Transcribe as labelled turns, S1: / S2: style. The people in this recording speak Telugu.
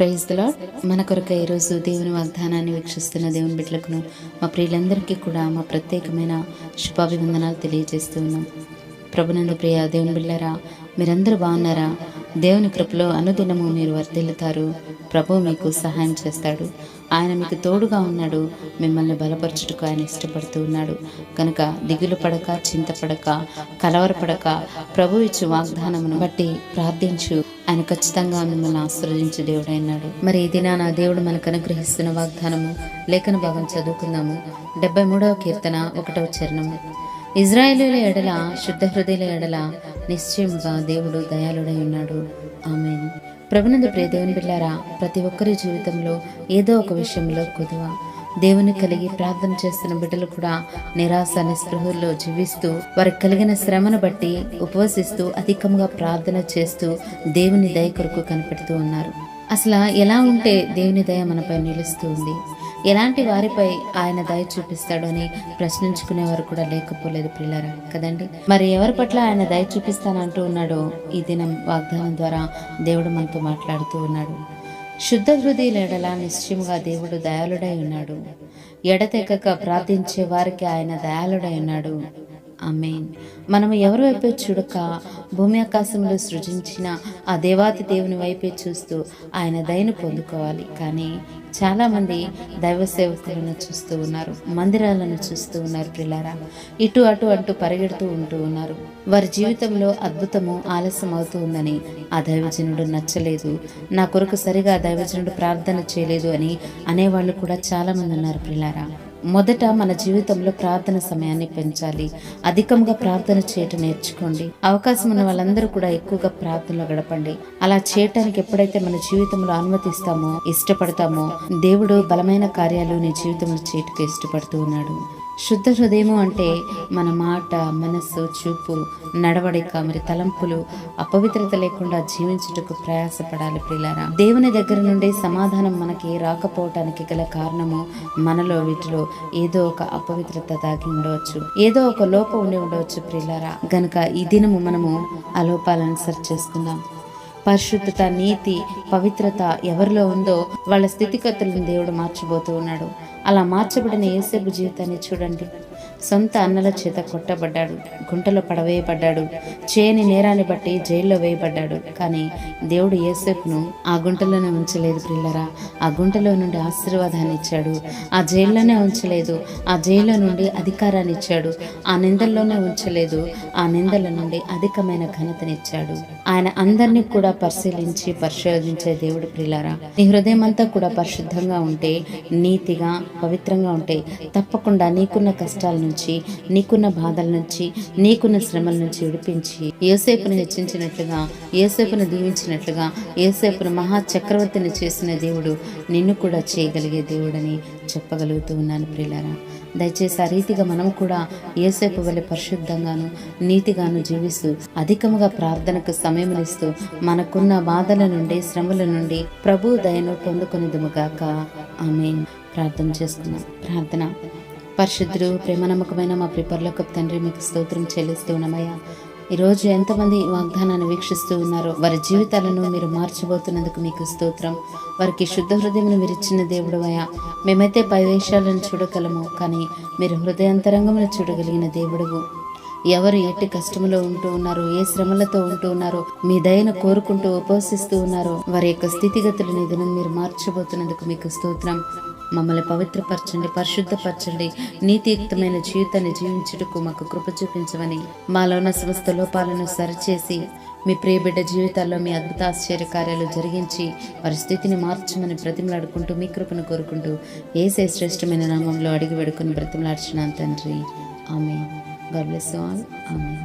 S1: Praise the lord. మన కొరకు ఈరోజు దేవుని వాగ్దానాన్ని వీక్షిస్తున్న దేవుని బిడ్డలకును మా ప్రియులందరికీ కూడా మా ప్రత్యేకమైన శుభాభివందనాలు తెలియజేస్తూ ఉన్నాం. ప్రభునందు ప్రియ దేవుని బిడ్డలారా, మీరందరూ బాగున్నారా? దేవుని కృపలో అనుదినము మీరు వర్ధిల్లుతారు. ప్రభు మీకు సహాయం చేస్తాడు. ఆయన మీకు తోడుగా ఉన్నాడు. మిమ్మల్ని బలపరచుటకు ఆయన ఇష్టపడుతూ ఉన్నాడు. కనుక దిగులు పడక, చింతపడక, కలవరపడక ప్రభు ఇచ్చు వాగ్దానమును బట్టి ప్రార్థించు. ఆయన ఖచ్చితంగా మిమ్మల్ని ఆశీర్వదించే దేవుడు అయినాడు. మరి ఈ దినాన దేవుడు మనకు అనుగ్రహిస్తున్న వాగ్దానము లేఖన భాగం చదువుకుందాము. 73వ కీర్తన 1వ చరణము. ఇజ్రాయేలీయుల ఎడల, శుద్ధ హృదయుల ఎడల నిశ్చయముగా దేవుడు దయాళుడై ఉన్నాడు. ఆమేన్. ప్రభునందు ప్రియ దేవుని బిడ్డలారా, ప్రతి ఒక్కరి జీవితంలో ఏదో ఒక విషయంలో కొదువ దేవుని కలిగి ప్రార్థన చేస్తున్న బిడ్డలు కూడా నిరాశ నిస్పృహల్లో జీవిస్తూ వారికి కలిగిన శ్రమను బట్టి ఉపవసిస్తూ అధికంగా ప్రార్థన చేస్తూ దేవుని దయ కొరకు కనిపెడుతూ ఉన్నారు. అసలు ఎలా ఉంటే దేవుని దయ మనపై నిలుస్తూ ఉంది, ఎలాంటి వారిపై ఆయన దయ చూపిస్తాడు అని ప్రశ్నించుకునేవారు కూడా లేకపోలేదు ప్రియులారా, కదండి. మరి ఎవరి పట్ల ఆయన దయ చూపిస్తానంటూ ఉన్నాడో ఈ దినం వాగ్దానం ద్వారా దేవుడు మనతో మాట్లాడుతూ ఉన్నాడు. శుద్ధ హృదయుల ఎడల నిశ్చయముగా దేవుడు దయాళుడై ఉన్నాడు. ఎడతెగక ప్రార్థించే వారికి ఆయన దయాళుడై ఉన్నాడు. ఆమేన్. మనము ఎవరి వైపే చూడక భూమి ఆకాశంలో సృజించిన ఆ దేవాతి దేవుని వైపే చూస్తూ ఆయన దయను పొందుకోవాలి. కానీ చాలామంది దైవ సేవకులను చూస్తూ ఉన్నారు, మందిరాలను చూస్తూ ఉన్నారు ప్రియులారా. ఇటు అటు అంటూ పరిగెడుతూ ఉంటూ ఉన్నారు. వారి జీవితంలో అద్భుతము ఆలస్యం అవుతూ ఉందని ఆ దైవజనుడు నచ్చలేదు, నా కొరకు సరిగా దైవజనుడు ప్రార్థన చేయలేదు అని అనేవాళ్ళు కూడా చాలామంది ఉన్నారు ప్రియులారా. మొదట మన జీవితంలో ప్రార్థన సమయాన్ని పెంచాలి. అధికంగా ప్రార్థన చేయటం నేర్చుకోండి. అవకాశం ఉన్న వాళ్ళందరూ కూడా ఎక్కువగా ప్రార్థనలో గడపండి. అలా చేయటానికి ఎప్పుడైతే మన జీవితంలో అనుమతిస్తామో, ఇష్టపడతామో, దేవుడు బలమైన కార్యాలు నీ జీవితంలో చేయటకు ఇష్టపడుతూ ఉన్నాడు. శుద్ధ హృదయము అంటే మన మాట, మనస్సు, చూపు, నడవడిక, మరి తలంపులు అపవిత్రత లేకుండా జీవించుటకు ప్రయాసపడాలి ప్రియులారా. దేవుని దగ్గర నుండి సమాధానం మనకి రాకపోవటానికి గల కారణము మనలో వీటిలో ఏదో ఒక అపవిత్రత దాగి ఉండవచ్చు, ఏదో ఒక లోపం ఉండి ఉండవచ్చు ప్రియులారా. గనుక ఈ దినము మనము ఆ లోపాలను సరి చేసుకుందాం. పరిశుద్ధత, నీతి, పవిత్రత ఎవరిలో ఉందో వాళ్ళ స్థితిగతులను దేవుడు మార్చబోతూ ఉన్నాడు. అలా మార్చబడిన యేసేపు జీవితాన్ని చూడండి. సొంత అన్నల చేత కొట్టబడ్డాడు, గుంటలో పడవేయబడ్డాడు, చేయని నేరాన్ని బట్టి జైల్లో వేయబడ్డాడు. కానీ దేవుడు యేసేపును ఆ గుంటలోనే ఉంచలేదు ప్రియులరా. ఆ గుంటలో నుండి ఆశీర్వాదాన్ని ఇచ్చాడు. ఆ జైల్లోనే ఉంచలేదు, ఆ జైల్లో నుండి అధికారాన్ని ఇచ్చాడు. ఆ నిందల్లోనే ఉంచలేదు, ఆ నిందల నుండి అధికమైన ఘనతనిచ్చాడు. ఆయన అందరినీ కూడా పరిశోధించే దేవుడు ప్రియులారా. నీ హృదయం అంతా కూడా పరిశుద్ధంగా ఉంటే, నీతిగా, పవిత్రంగా ఉంటే తప్పకుండా నీకున్న కష్టాల నుంచి, నీకున్న బాధల నుంచి, నీకున్న శ్రమల నుంచి విడిపించి యోసేపును హెచ్చించినట్లుగా, యోసేపును దీవించినట్లుగా, యోసేపును మహా చక్రవర్తిని చేసిన దేవుడు నిన్ను కూడా చేయగలిగే దేవుడని చెప్పగలుగుతూ ఉన్నాను ప్రియులారా. దయచేసి ఆ రీతిగా మనం కూడా యోసేపు వలె పరిశుద్ధంగాను, నీతిగాను జీవిస్తూ అధికముగా ప్రార్థనకు సమయమునిస్తూ మనకున్న బాధల నుండి, శ్రమల నుండి ప్రభు దయను పొందుకొనిదుముగాక. ఆమేన్. ప్రార్థన చేస్తున్నాం. ప్రార్థన. పరిశుద్ధుడు, ప్రేమ నమ్మకమైన మా పరలోకపు తండ్రి, మీకు స్తోత్రం చెల్లిస్తూ ఉన్నామయ్యా. ఈరోజు ఎంతమంది వాగ్దానాన్ని వీక్షిస్తూ ఉన్నారో వారి జీవితాలను మీరు మార్చబోతున్నందుకు మీకు స్తోత్రం. వారికి శుద్ధ హృదయమును మీరు ఇచ్చిన దేవుడు అయ్యా. మేమైతే పై వేషాలను చూడగలము, కానీ మీరు హృదయాంతరంగమును చూడగలిగిన దేవుడువు. ఎవరు ఎట్టి కష్టంలో ఉంటూ ఉన్నారో, ఏ శ్రమలతో ఉంటూ ఉన్నారో, మీ దయను కోరుకుంటూ ఉపవసిస్తూ ఉన్నారో వారి యొక్క స్థితిగతులను ఈ దినం మీరు మార్చబోతున్నందుకు మీకు స్తోత్రం. మమ్మల్ని పవిత్రపరచండి, పరిశుద్ధపరచండి, నీతియుక్తమైన జీవితాన్ని జీవించుటకు మాకు కృప చూపించమని, మాలో ఉన్న సమస్త లోపాలను సరిచేసి మీ ప్రియబిడ్డ జీవితాల్లో మీ అద్భుత ఆశ్చర్య కార్యాలు జరిగించి వారి స్థితిని మార్చమని బ్రతిమలాడుకుంటూ మీ కృపను కోరుకుంటూ యేసే శ్రేష్టమైన నామంలో అడిగి వేడుకొని బ్రతిమలాడుచున్నాను తండ్రి. ఆమేన్. God bless you all. Amen.